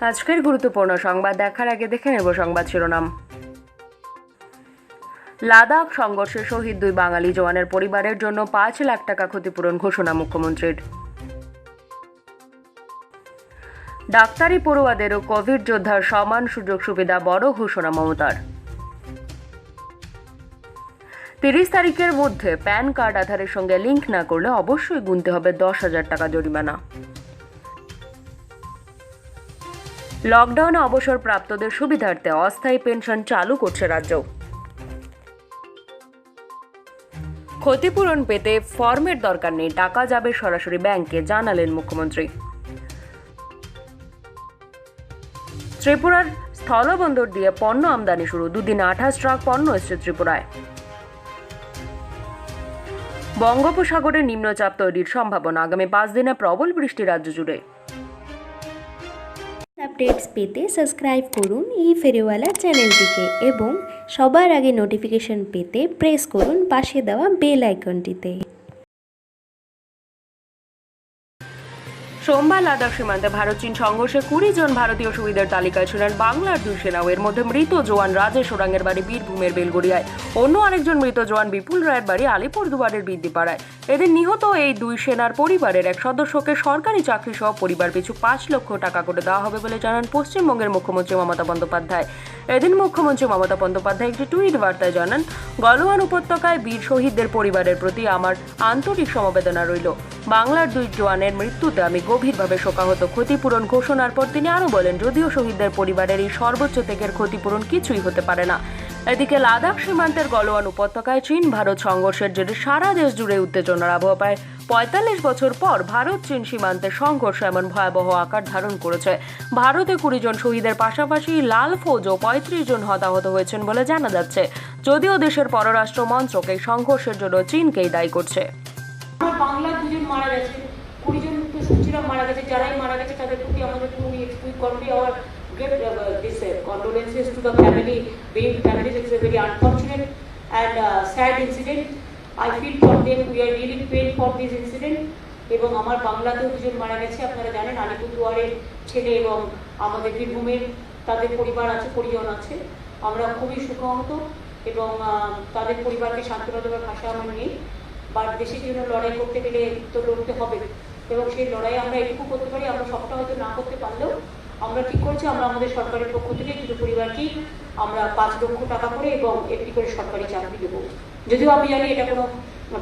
আজকের গুরুত্বপূর্ণ সংবাদ দেখার আগে দেখে নেব সংবাদ শিরোনাম। লাদাখ সংঘর্ষে শহীদ 2 বাঙালি জওয়ানের পরিবারের জন্য 5 লাখ টাকা ক্ষতিপূরণ ঘোষণা মুখ্যমন্ত্রীর। ডাক্তারি পড়ুয়াদেরও কোভিড যোদ্ধার সমান সুযোগ সুবিধা বড় ঘোষণা মমতার। 30 তারিখের মধ্যে প্যান কার্ড আধারের সঙ্গে লিঙ্ক না করলে অবশ্যই গুনতে হবে 10,000 টাকা জরিমানা। লকডাউনে অবসরপ্রাপ্তদের সুবিধার্থে অস্থায়ী পেনশন চালু করছে রাজ্য। ক্ষতিপূরণ পেতে ফর্মের দরকার নেই, টাকা যাবে সরাসরি ব্যাংকে, জানালেন মুখ্যমন্ত্রী। ত্রিপুরার স্থলবন্দর দিয়ে পণ্য আমদানি শুরু, দুদিনে 28 ট্রাক পণ্য এসছে ত্রিপুরায়। বঙ্গোপসাগরে নিম্নচাপ তৈরির সম্ভাবনা, আগামী 5 দিনে প্রবল বৃষ্টি রাজ্য জুড়ে। আপডেটস পেতে সাবস্ক্রাইব করুন এই ফেরিওয়ালা চ্যানেলটিকে এবং সবার আগে নোটিফিকেশন পেতে প্রেস করুন পাশে দেওয়া বেল আইকনটিতে। সোমবার লাদাখ সীমান্তে ভারত চীন সংঘর্ষে 20 জন ভারতীয় শহীদের তালিকায় ছিলেন বাংলার 2 সেনাও। এর মধ্যে মৃত জওয়ান রাজেশ ওরাংয়ের বাড়ি বীরভূমের বেলগড়িয়ায়, অন্য আরেকজন মৃত জওয়ান বিপুল রায়ের বাড়ি আলিপুরদুয়ারের বৃদ্ধিপাড়ায়। এদের নিহত এই 2 সেনার পরিবারের এক সদস্যকে সরকারি চাকরি সহ পরিবার পিছু 5 লক্ষ টাকা করে দেওয়া হবে বলে জানান পশ্চিমবঙ্গের মুখ্যমন্ত্রী মমতা বন্দ্যোপাধ্যায়। এদিন মুখ্যমন্ত্রী মমতা বন্দ্যোপাধ্যায় একটি টুইট বার্তায় জানান, গলওয়ান উপত্যকায় বীর শহীদদের পরিবারের প্রতি আমার আন্তরিক সমবেদনা রইল। বাংলার 2 জওয়ানের মৃত্যুতে আমি গভীরভাবে শোকাহত। ক্ষতিপূরণ ঘোষণার পর তিনি আরও বলেন, যদিও শহীদদের পরিবারের এই সর্বোচ্চ ত্যাগের ক্ষতিপূরণ কিছুই হতে পারে না। এদিকে লাদাখ সীমান্তের গলওয়ান উপত্যকায় চীন ভারত সংঘর্ষের জেরে সারা দেশ জুড়ে উত্তেজনার আবহাওয়া। প্রায় 45 বছর পর ভারত চীন সীমান্তে সংঘর্ষ এমন ভয়াবহ আকার ধারণ করেছে। ভারতে 20 জন শহীদের পাশাপাশি লাল ফৌজও 35 জন হতাহত হয়েছেন বলে জানা যাচ্ছে। যদিও দেশের পররাষ্ট্র মন্ত্রক এই সংঘর্ষের জন্য চীনকেই দায়ী করছে। বাংলার 2 জন মারা গেছে, 20 জন সূচিরা মারা গেছে। যারাই মারা গেছে তাদের প্রতি আমাদের convey our condolences to the family. Being families, it's a very unfortunate and sad incident. I feel for them, we are really paid for this incident. এবং আমার বাংলাতেও 2 জন মারা গেছে, আপনারা জানেন, আলিপুরদুয়ারের ছেলে এবং আমাদের বীরভূমের তাদের পরিবার আছে, পরিজন আছে। আমরা খুবই শোকাহত এবং তাদের পরিবারকে সান্ত্বনা দেওয়ার ভাষা আমার নেই। বা দেশের জন্য লড়াই করতে গেলে তো লড়তে হবে এবং সেই লড়াই আমরা এটুকু করতে পারি। আমরা সবটা হয়তো না করতে পারলেও আমরা ঠিক করেছি, আমরা আমাদের সরকারের পক্ষ থেকে কিছু পরিবারকেই আমরা 5 লক্ষ টাকা করে এবং একটি করে সরকারি চাকরি দেবো। যদিও আমি জানি এটা কোনো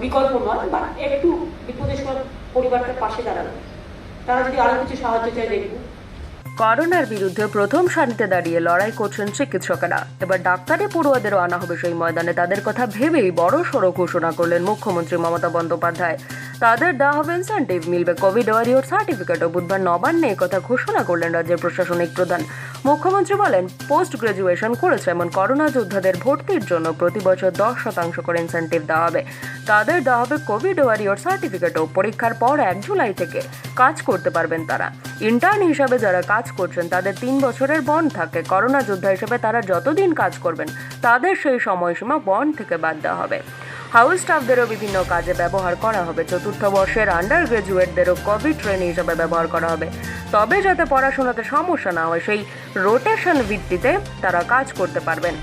বিকল্প নয়, বা একটু বিপদের সব পরিবারটার পাশে দাঁড়াবে। তারা যদি আরো কিছু সাহায্য চায় দেখব। করোনার বিরুদ্ধে প্রথম সারিতে দাঁড়িয়ে লড়াই করছেন চিকিৎসকেরা। এবার ডাক্তারি পড়ুয়াদেরও আনা হবে সেই ময়দানে। তাদের কথা ভেবেই বড় সড়ো ঘোষণা করলেন মুখ্যমন্ত্রী মমতা বন্দ্যোপাধ্যায়। তাদের দেওয়া হবে ইনসেন্টিভ, মিলবে কোভিড ওয়ারিয়র সার্টিফিকেটও। বুধবার নবান্নে একথা ঘোষণা করলেন রাজ্যের প্রশাসনিক প্রধান। মুখ্যমন্ত্রী বলেন, পোস্ট গ্রাজুয়েশন করেছে এমন করোনা যোদ্ধাদের ভর্তির জন্য প্রতি বছর 10% করে ইনসেন্টিভ দেওয়া হবে। তাদের দেওয়া হবে কোভিড ওয়ারিয়র সার্টিফিকেটও। পরীক্ষার পর 1 জুলাই থেকে কাজ করতে পারবেন তারা। ইন্টার্ন হিসাবে যারা কাজ করছেন তাদের 3 বছরের বন্ড থাকে। করোনা যোদ্ধা হিসেবে তারা যতদিন কাজ করবেন তাদের সেই সময়সীমা বন্ড থেকে বাদ দেওয়া হবে। হাউস স্টাফদেরও বিভিন্ন কাজে ব্যবহার করা হবে। 4th বর্ষের আন্ডার গ্রাজুয়েটদেরও কোভিড ট্রেনি হিসাবে ব্যবহার করা হবে। তবে যাতে পড়াশোনাতে সমস্যা না হয় সেই রোটেশন ভিত্তিতে তারা কাজ করতে পারবেন।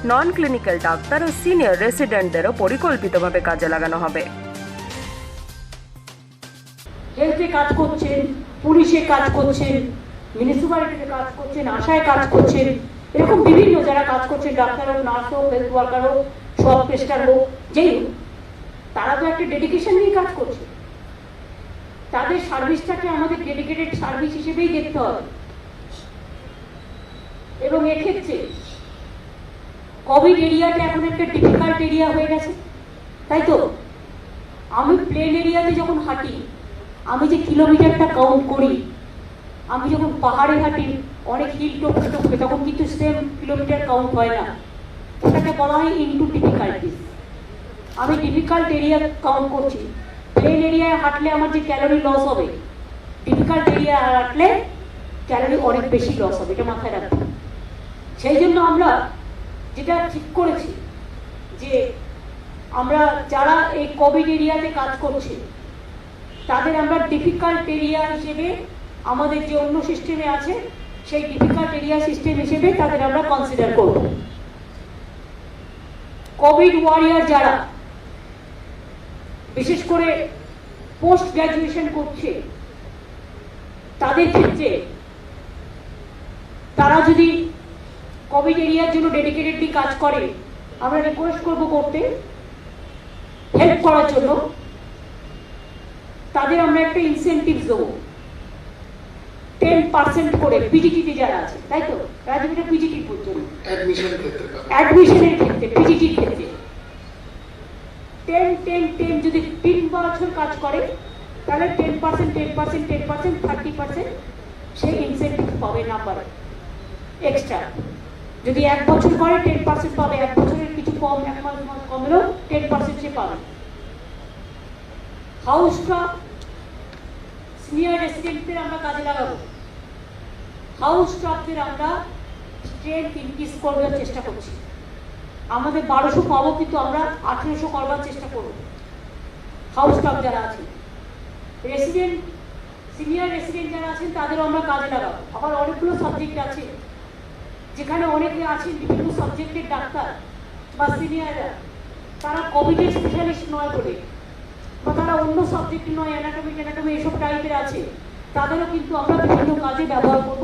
নন ক্লিনিক্যাল ডাক্তার ও সিনিয়র রেসিডেন্টদেরও পরিকল্পিতভাবে কাজে লাগানো হবে। হেলথে কাজ করছেন, পুলিশে কাজ করছেন, মিউনিসিপ্যালিটিতে কাজ করছেন, আশায় কাজ করছেন, এরকম বিভিন্ন যারা কাজ করছেন, ডাক্তার হোক, নার্স হোক, হেলথ ওয়ার্কার হোক, সব পেস্টার হোক, যেই হোক, তারা তো একটা ডেডিকেশন নিয়ে কাজ করছে। তাদের সার্ভিসটাকে আমাদের ডেডিকেটেড সার্ভিস হিসেবেই দেখতে হবে। এবং এক্ষেত্রে কোভিড এরিয়াটা এখন একটা ডিফিকাল্ট এরিয়া হয়ে গেছে, তাই তো? আমি প্লেন এরিয়াতে যখন হাঁটি, আমি যে কিলোমিটারটা কাউন্ট করি, আমি যখন পাহাড়ে হাঁটি অনেক হিল টপকে তখন কিন্তু সেম কিলোমিটার কাউন্ট হয় না। ওটাকে বলা হয় ইনটু ডিফিকাল্টিস। আমি ডিফিকাল্ট এরিয়া কাউন্ট করছি। প্লেন এরিয়ায় হাঁটলে আমার যে ক্যালোরি লস হবে, ডিফিকাল্ট এরিয়ায় হাঁটলে ক্যালোরি অনেক বেশি লস হবে, এটা মাথায় রাখতে। সেই জন্য আমরা যেটা ঠিক করেছি যে আমরা যারা এই কোভিড এরিয়াতে কাজ করছি তাদের আমরা ডিফিকাল্ট এরিয়া হিসেবে আমাদের যে অন্য সিস্টেমে আছে সেই ডিফিকাল্ট এরিয়া সিস্টেম হিসেবে তাদের আমরা কনসিডার করব। কোভিড ওয়ারিয়ার যারা বিশেষ করে পোস্ট গ্রাজুয়েশন করছে তাদের ক্ষেত্রে তারা যদি কোভিড এরিয়ার জন্য ডেডিকেটেডলি কাজ করে আমরা রিকোয়েস্ট করব করতে হেল্প করার জন্য তাদের আমরা একটা ইনসেন্টিভ দেবো 10% করে পিজিটিতে যারা আছে, তাই তো রাজনীতি পিজিটি পর্যন্ত অ্যাডমিশনের ক্ষেত্রে পিজিটির ক্ষেত্রে 10 যদি 3 বছর কাজ করে তাহলে 10% 30% সেই ইনসেন্টিভ পাবে নাম্বারে এক্সট্রা। যদি 1 বছর করে 10% পাবে, 1 বছরের কিছু কম, 1 মাস কমলেও 10% সে পাবে। হাউসটা সিনিয়র রেসিডেন্টদের আমরা কাজে লাগাবো। হাউস স্টাফদের আমরা স্ট্রেংথ ইনক্রিজ করবার চেষ্টা করছি। আমাদের 1200 পাবো কিন্তু আমরা 1800 করবার চেষ্টা করব। হাউস স্টাফ যারা আছে, রেসিডেন্ট সিনিয়র রেসিডেন্ট যারা আছেন তাদেরও আমরা কাজে লাগাবো। আবার অনেকগুলো সাবজেক্ট আছে যেখানে অনেকে আছেন বিভিন্ন সাবজেক্টের ডাক্তার বা সিনিয়ররা, তারা কোভিডের স্পেশালিস্ট নয় বলে বা তারা অন্য সাবজেক্ট নয়, অ্যানাটমি এইসব টাইপের আছে, তাদেরও কিন্তু আমরা বিভিন্ন কাজে ব্যবহার করব।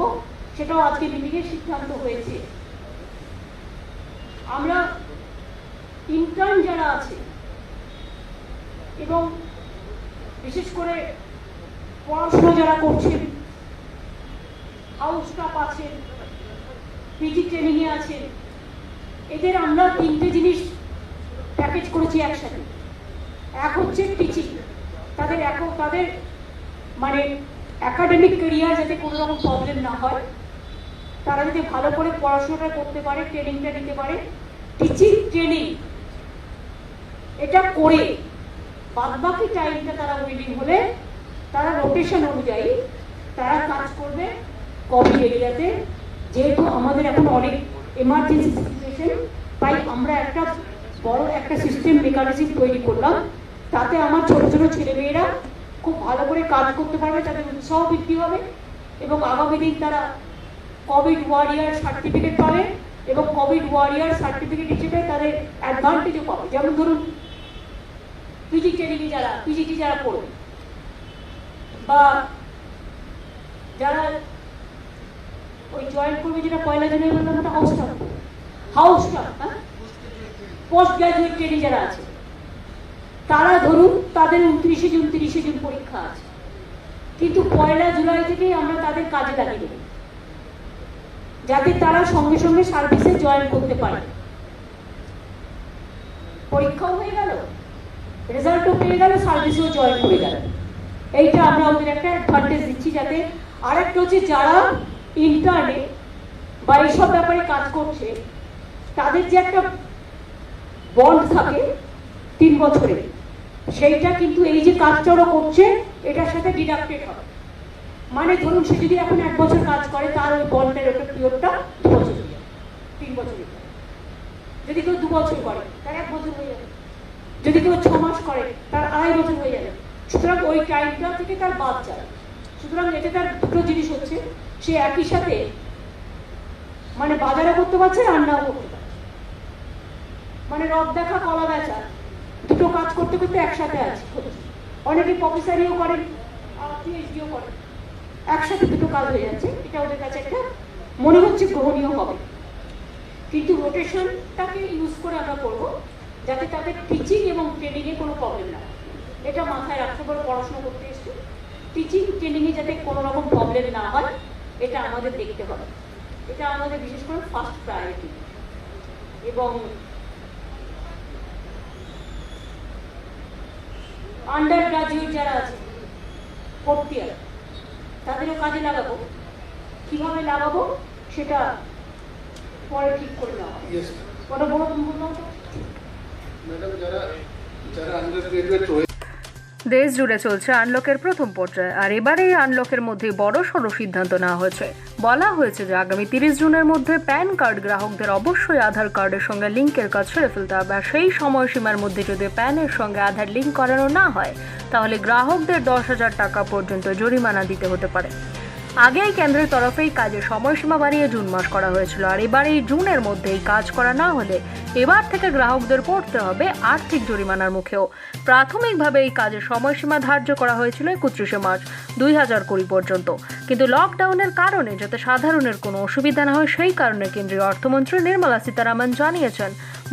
সেটাও আজকে মিটিংয়ে সিদ্ধান্ত হয়েছে। আমরা ইন্টার্ন যারা আছে এবং বিশেষ করে পড়াশোনা যারা করছেন, হাউস স্টাফ আছেন, পিজি ট্রেনিংয়ে আছেন, এদের আমরা 3টে জিনিস প্যাকেজ করেছি একসাথে। এক হচ্ছে টিচিং, তাদের মানে একাডেমিক ক্যারিয়ার যাতে কোনো রকম প্রবলেম না হয়, তারা যদি ভালো করে পড়াশোনাটা করতে পারে, ট্রেনিংটা নিতে পারে, টিচিং ট্রেনিং এটা করে বাদবাকি টাইমটা তারা উইলিং হলে তারা রোটেশন অনুযায়ী তারা কাজ করবে কোভিড এরিয়াতে। যেহেতু আমাদের এখন অনেক এমার্জেন্সি সিচুয়েশন, তাই আমরা একটা বড় একটা সিস্টেম মেকানিজম তৈরি করলাম। তাতে আমার ছোট ছোট ছেলেমেয়েরা খুব ভালো করে কাজ করতে পারবে, তাদের উৎসাহ বৃদ্ধি হবে এবং আগামী দিন তারা কোভিড ওয়ারিয়ার সার্টিফিকেট পাবে এবং কোভিড ওয়ারিয়ার সার্টিফিকেট হিসেবে তাদের অ্যাডভান্টেজও পাবে। যেমন ধরুন পিজিটি যারা পড়বে বা যারা ওই জয়েন করবে, যেটা 1 জানুয়ারি বললাম, ওটা house staff post graduate training যারা আছে, তারা ধরুন তাদের 29 জুন 30 জুন পরীক্ষা আছে, কিন্তু 1 জুলাই থেকেই আমরা তাদের কাজে লাগিয়ে দেব যাতে তারা সঙ্গে সঙ্গে সার্ভিসে জয়েন করতে পারে। পরীক্ষাও হয়ে গেল, রেজাল্টও পেয়ে গেল, সার্ভিসেও জয়েন করে গেল। এইটা আমরা ওদের একটা অ্যাডভান্টেজ দিচ্ছি। যাতে আরেকটা হচ্ছে যারা ইন্টার্নে বা এইসব ব্যাপারে কাজ করছে, তাদের যে একটা বন্ড থাকে 3 বছরের, সেইটা কিন্তু এই যে কাজটা ওরা করছে এটার সাথে ডিডাক্টেড হবে। মানে ধরুন সে যদি এখন 1 বছর কাজ করে, তার ওই বন্ডের ওটা পিরিয়ডটা 2 বছর হয়ে যাবে, 3 বছর। যদি কেউ 2 বছর করে তার 1 বছর হয়ে যাবে, যদি কেউ 6 মাস করে তার 2.5 বছর হয়ে যাবে। সুতরাং ওই টাইমটা থেকে তার বাদ যায়। সুতরাং এতে তার দুটো জিনিস হচ্ছে, সে একই সাথে মানে বাজারও করতে পারছে, রান্নাও করতে পারছে। মানে রথ দেখা কলা বেচা দুটো কাজ করতে করতে একসাথে আছে। অনেকে প্রফেসরিও করেন, পিএইচডিও করেন, একসাথে দুটো কাজ হয়ে যাচ্ছে। এটা ওদের কাছে একটা মনে হচ্ছে গ্রহণীয় হবে। কিন্তু রোটেশনটাকে ইউজ করে আমরা করবো যাতে তাদের টিচিং এবং ট্রেনিংয়ে কোনো প্রবলেম না হয়। এটা মাথায় রাখতে পারে। পড়াশোনা করতে এসছে, টিচিং ট্রেনিংয়ে যাতে কোনো রকম প্রবলেম না হয় এটা আমাদের দেখতে হবে। এটা আমাদের বিশেষ করে ফার্স্ট প্রায়োরিটি। এবং আন্ডার গ্রাজুয়েট যারা আছে 4th ইয়ার, তাদেরও কাজে লাগাবো। কিভাবে লাগাবো সেটা পরে ঠিক করে নেওয়া হবে। ওটা বড় বললাম তো ম্যাডাম, যারা আন্ডার গ্রাজুয়েট রয়েছে, দেশ জুড়ে চলছে আনলকের প্রথম পর্যায়ে। আর এবারে এই আনলকের মধ্যে বড় সড়ো সিদ্ধান্ত নেওয়া হয়েছে। বলা হয়েছে যে আগামী 30 জুনের মধ্যে প্যান কার্ড গ্রাহকদের অবশ্যই আধার কার্ডের সঙ্গে লিঙ্কের কাজ সেরে ফেলতে হবে। আর সেই সময়সীমার মধ্যে যদি প্যানের সঙ্গে আধার লিঙ্ক করানো না হয় তাহলে গ্রাহকদের 10,000 টাকা পর্যন্ত জরিমানা দিতে হতে পারে। আগেই কেন্দ্রের তরফেই কাজের সময়সীমা বাড়িয়ে জুন মাস করা হয়েছিল, আর এবার এই জুনের মধ্যেই কাজ করা না হলে এবার থেকে গ্রাহকদের পড়তে হবে আর্থিক জরিমানার মুখেও। প্রাথমিকভাবে এই কাজের সময়সীমা ধার্য করা হয়েছিল 31শে মার্চ 2020 পর্যন্ত, কিন্তু লকডাউনের কারণে যাতে সাধারণের কোনো অসুবিধা না হয় সেই কারণে কেন্দ্রীয় অর্থমন্ত্রী নির্মলা সীতারামন জানিয়েছেন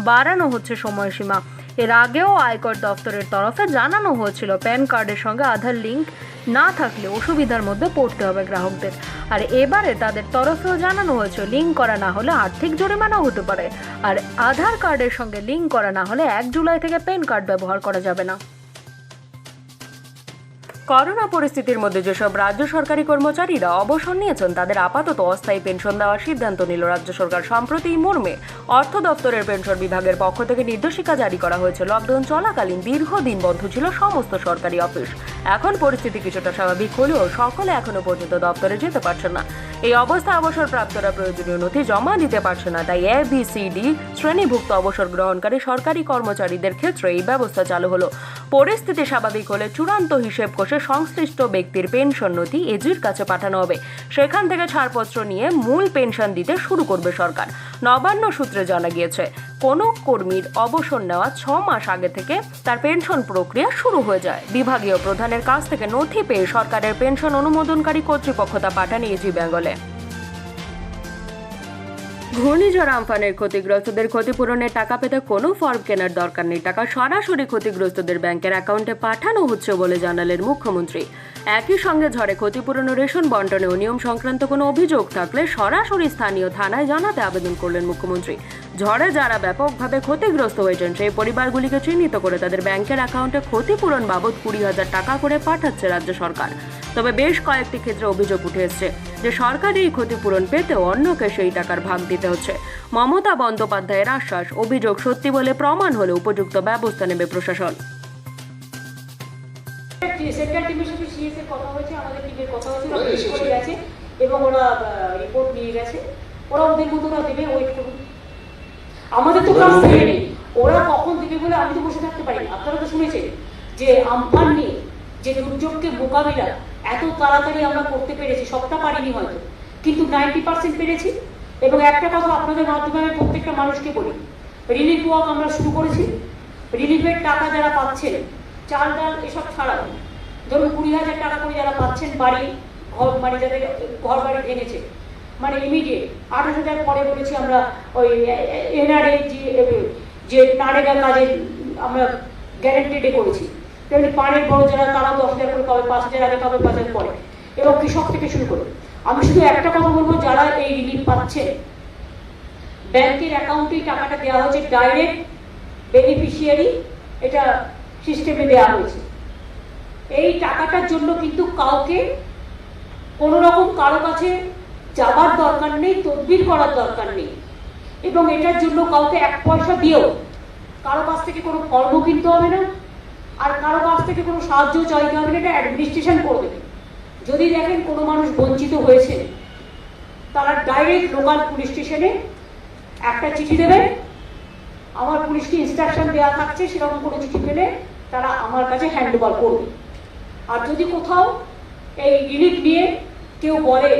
বাড়ানো হচ্ছে সময়সীমা। এর আগেও আয়কর দপ্তরের তরফে জানানো হয়েছিল প্যান কার্ডের সঙ্গে আধার লিঙ্ক না থাকলে অসুবিধার মধ্যে পড়তে হবে গ্রাহকদের, আর এবারে তাদের তরফেও জানানো হয়েছে লিঙ্ক করা না হলে আর্থিক জরিমানাও হতে পারে, আর আধার কার্ডের সঙ্গে লিঙ্ক করা না হলে 1 জুলাই থেকে প্যান কার্ড ব্যবহার করা যাবে না। করোনা পরিস্থিতির মধ্যে যেসব রাজ্য সরকারি কর্মচারীরা অবসর নিয়েছেন তাদের আপাতত অস্থায়ী পেনশন দেওয়ার সিদ্ধান্ত নিল রাজ্য সরকার। সম্প্রতি এই মর্মে অর্থ দপ্তরের পেনশন বিভাগের পক্ষ থেকে নির্দেশিকা জারি করা হয়েছে। লকডাউন চলাকালীন দীর্ঘদিন বন্ধ ছিল সমস্ত সরকারি অফিস। এখন পরিস্থিতি কিছুটা স্বাভাবিক হলেও সকলে এখনো পর্যন্ত দপ্তরে যেতে পারছেন না। এই অবস্থায় অবসরপ্রাপ্তরা প্রয়োজনীয় নথি জমা দিতে পারছে না, তাই ABCD শ্রেণীভুক্ত অবসর গ্রহণকারী সরকারি কর্মচারীদের ক্ষেত্রে এই ব্যবস্থা চালু হলো। পরিস্থিতি স্বাভাবিক হলে চূড়ান্ত হিসেব কষে সংশ্লিষ্ট ব্যক্তির পেনশন নথি এজির কাছে পাঠানো হবে। সেখান থেকে ছাড়পত্র নিয়ে মূল পেনশন দিতে শুরু করবে সরকার। নবান্ন সূত্রে জানা গিয়েছে কোনো কর্মীর অবসর নেওয়া 6 মাস আগে থেকে তার পেনশন প্রক্রিয়া শুরু হয়ে যায়। বিভাগীয় প্রধানের কাছ থেকে নথি পেয়ে সরকারের পেনশন অনুমোদনকারী কর্তৃপক্ষ তা পাঠান এজি বেঙ্গলে। ঘূর্ণিঝড় আমফানের ক্ষতিগ্রস্তদের ক্ষতিপূরণের টাকা পেতে কোনো ফর্ম কেনার দরকার নেই, টাকা সরাসরি ক্ষতিগ্রস্তদের ব্যাংকের অ্যাকাউন্টে পাঠানো হচ্ছে বলে জানালেন মুখ্যমন্ত্রী। একই সঙ্গে ঝড়ে ক্ষতিপূরণ ও রেশন বন্টনে অনিয়ম সংক্রান্ত কোনো অভিযোগ থাকলে সরাসরি স্থানীয় থানায় জানাতে আবেদন করলেন মুখ্যমন্ত্রী। ঝড়ে যারা ব্যাপকভাবে ক্ষতিগ্রস্ত হয়েছেন সেই পরিবারগুলিকে চিহ্নিত করে তাদের ব্যাংকের অ্যাকাউন্টে ক্ষতিপূরণ বাবদ 20,000 টাকা করে পাঠাচ্ছে রাজ্য সরকার। তবে বেশ কয়েকটি ক্ষেত্রে অভিযোগ উঠে এসেছে যে সরকার এই ক্ষতিপূরণ পেতে অন্যকে সেই টাকার ভাগ দিতে হচ্ছে। মমতা বন্দ্যোপাধ্যায়ের আশ্বাস, অভিযোগ সত্যি বলে প্রমাণ হলে উপযুক্ত ব্যবস্থা নেবে প্রশাসন। সেন্ট্রাল টিমের সাথে সিএস এর কথা হয়েছে, আমাদের টিমের কথা হয়েছে, ওরা পেশ করে গেছে এবং ওরা রিপোর্ট নিয়ে গেছে। ওরা ওদের মতো ওরা দেবে, ওয়েট করুন। আমাদের তো কাজ থেকে নেই, ওরা কখন দেবে বলে আমি তো বসে থাকতে পারি না। আপনারা তো শুনেছেন যে আমফান নিয়ে যে দুর্যোগকে মোকাবিলা এত তাড়াতাড়ি আমরা করতে পেরেছি, সবটা পারিনি হয়তো, কিন্তু 90% পেরেছি। এবং একটা কথা আপনাদের মাধ্যমে আমি প্রত্যেকটা মানুষকে বলি, রিলিফ ওয়ার্ক আমরা শুরু করেছি। রিলিফের টাকা যারা পাচ্ছেন, চাল ডাল এসব ছাড়াও ধরুন 20,000 টাকা করে যারা পাচ্ছেন, বাড়ি ঘর মানে যাদের ঘর বাড়ি ভেঙেছে, মানে ইমিডিয়েট 28,000 পরে বলেছি আমরা ওই এনআরএ যে নারেগা কাজে আমরা গ্যারেন্টেডে করেছি, তেমনি পানের বড় যারা তারাও 10,000 করে পাবে, 5,000 আগে পাবে, 5,000 পরে, এবং কৃষক থেকে শুরু করে। আমি শুধু একটা কথা বলবো, যারা এই রিলিফ পাচ্ছে ব্যাংকের অ্যাকাউন্টেই টাকাটা দেওয়া হয়েছে, ডাইরেক্ট বেনিফিশিয়ারি এটা সিস্টেমে দেওয়া হয়েছে। এই টাকাটার জন্য কিন্তু কাউকে কোনো রকম কারো কাছে যাবার দরকার নেই, তদবির করার দরকার নেই, এবং এটার জন্য কাউকে 1 পয়সা দিয়েও কারো কাছ থেকে কোনো কর্ম কিনতে হবে না, আর কারো কাছ থেকে কোনো সাহায্য চাইতে হবে না। এটা অ্যাডমিনিস্ট্রেশন করে দেবে। যদি দেখেন কোনো মানুষ বঞ্চিত হয়েছে, তারা ডাইরেক্ট লোকাল পুলিশ স্টেশনে একটা চিঠি দেবে, আমার পুলিশকে ইনস্ট্রাকশন দেওয়া থাকছে, সেরকম কোনো চিঠি পেলে তারা আমার কাছে হ্যান্ড ওভার করবে। আর যদি কোথাও এই রিলিফ নিয়ে কেউ বলে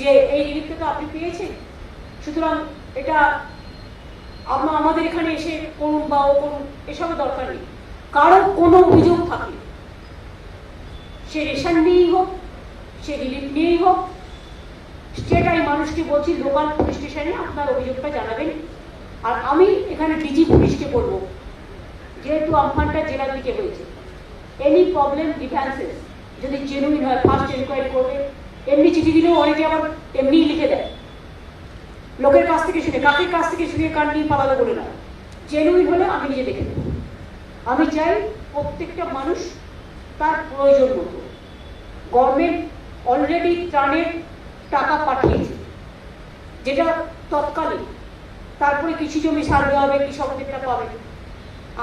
যে এই রিলিফটা তো আপনি পেয়েছেন, সুতরাং এটা আমাদের এখানে এসে করুন বা ও করুন, এসবের দরকার নেই। কারো কোনো অভিযোগ থাকলে, সে রেশন নিয়েই হোক, সে রিলিফ নিয়েই হোক, সেটাই মানুষকে বলছি লোকাল পুলিশ স্টেশনে আপনার অভিযোগটা জানাবেন। আর আমি এখানে ডিজি পুলিশকে বলবো, যেহেতু আমফানটা জেলার দিকে হয়েছে, এনি প্রবলেম ডিফেন্সেস যদি জেনুইন হয় ফার্স্ট এনকোয়ারি করবে। এমনি চিঠি দিলেও অনেকে আবার এমনি লিখে দেয়, লোকের কাছ থেকে শুনে, কাকের কাছ থেকে শুনে কান নিয়ে পালালো বলে না। জেনুইন হলে আমি নিজে দেখে দেবো। আমি চাই প্রত্যেকটা মানুষ তার প্রয়োজন মতো, গভর্নমেন্ট অলরেডি ত্রাণের টাকা পাঠিয়েছে, যেটা তৎকালীন, তারপরে কৃষি জমি সার্ভে হবে, কৃষকদেরটা পাবে।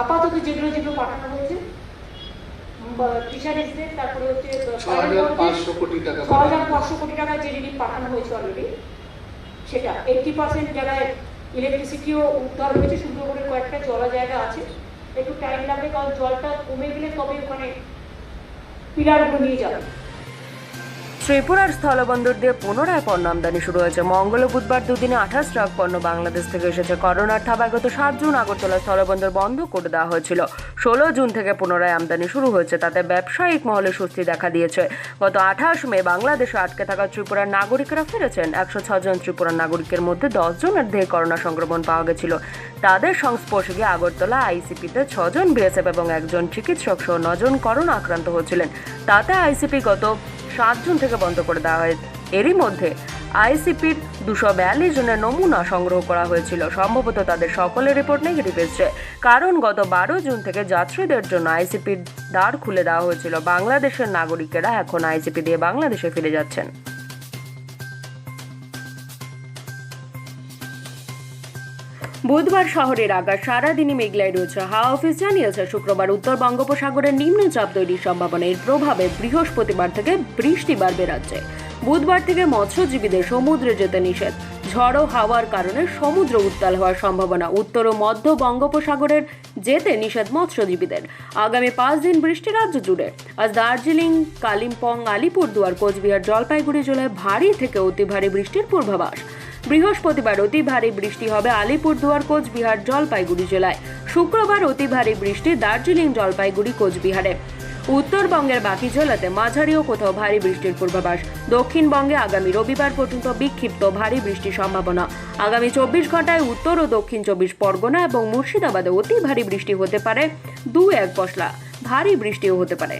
আপাতত যেগুলো যেগুলো পাঠানো হয়েছে ফিশারিজদের, তারপরে হচ্ছে 6,500 কোটি টাকা, 6,500 কোটি টাকা যে রিলিফ পাঠানো হয়েছে অলরেডি, সেটা 80% জায়গায় ইলেকট্রিসিটিও উদ্ধার হয়েছে। সুন্দরবনের কয়েকটা জলা জায়গা আছে, একটু টাইম লাগবে, কারণ জলটা কমে গেলে তবে ওখানে পিলারগুলো নিয়ে যাবে। ত্রিপুরার স্থলবন্দর দিয়ে পুনরায় পণ্য আমদানি শুরু হয়েছে। মঙ্গল ও বুধবার দুদিনে 28 ট্রাক পণ্য বাংলাদেশ থেকে এসেছে। করোনার থাবায় গত 7 জুন আগরতলা স্থলবন্দর বন্ধ করে দেওয়া হয়েছিল। 16 জুন থেকে পুনরায় আমদানি শুরু হয়েছে। তাতে ব্যবসায়িক মহলে স্বস্তি দেখা দিয়েছে। গত 28 মে বাংলাদেশে আটকে থাকা ত্রিপুরার নাগরিকরা ফিরেছেন। 106 জন ত্রিপুরার নাগরিকের মধ্যে 10 জনের দেহে করোনা সংক্রমণ পাওয়া গেছিল। তাদের সংস্পর্শে গিয়ে আগরতলা আইসিপিতে 6 জন বিএসএফ এবং 1 জন চিকিৎসক সহ 9 জন করোনা আক্রান্ত হয়েছিলেন। তাতে আইসিপি গত 7 জুন থেকে বন্ধ করে দেওয়া হয়। এরই মধ্যে আইসিপির 242 জনের নমুনা সংগ্রহ করা হয়েছিল। সম্ভবত তাদের সকলের রিপোর্ট নেগেটিভ এসেছে, কারণ গত 12 জুন থেকে যাত্রীদের জন্য আইসিপির দ্বার খুলে দেওয়া হয়েছিল। বাংলাদেশের নাগরিকেরা এখন আইসিপি দিয়ে বাংলাদেশে ফিরে যাচ্ছেন। বুধবার শহরের আকাশ সারাদিনই মেঘলাই রয়েছে। হাওয়া অফিস জানিয়েছে শুক্রবার উত্তর বঙ্গোপসাগরের নিম্নচাপ তৈরির সম্ভাবনা। এর প্রভাবে বৃহস্পতিবার থেকে বৃষ্টি বাড়বে রাজ্যে। বুধবার থেকে মৎস্যজীবীদের সমুদ্রে যেতে নিষেধ। ঝড়ো হাওয়ার কারণে সমুদ্র উত্তাল হওয়ার সম্ভাবনা। উত্তর ও মধ্য বঙ্গোপসাগরের যেতে নিষেধ মৎস্যজীবীদের। আগামী 5 দিন বৃষ্টি রাজ্য জুড়ে। আজ দার্জিলিং, কালিম্পং, আলিপুরদুয়ার, কোচবিহার, জলপাইগুড়ি জেলায় ভারী থেকে অতি ভারী বৃষ্টির পূর্বাভাস। বৃহস্পতিবার অতি ভারী বৃষ্টি হবে আলিপুরদুয়ার, কোচবিহার, জলপাইগুড়ি জেলায়। শুক্রবার অতি ভারী বৃষ্টি দার্জিলিং, জলপাইগুড়ি, কোচবিহারে। উত্তরবঙ্গের বাকি জেলাতে মাঝারি ও কোথাও ভারী বৃষ্টির পূর্বাভাস। দক্ষিণবঙ্গে আগামী রবিবার পর্যন্ত বিক্ষিপ্ত ভারী বৃষ্টির সম্ভাবনা। আগামী 24 ঘন্টায় উত্তর ও দক্ষিণ 24 পরগনা এবং মুর্শিদাবাদে অতি ভারী বৃষ্টি হতে পারে। 2-1 পশলা ভারী বৃষ্টিও হতে পারে।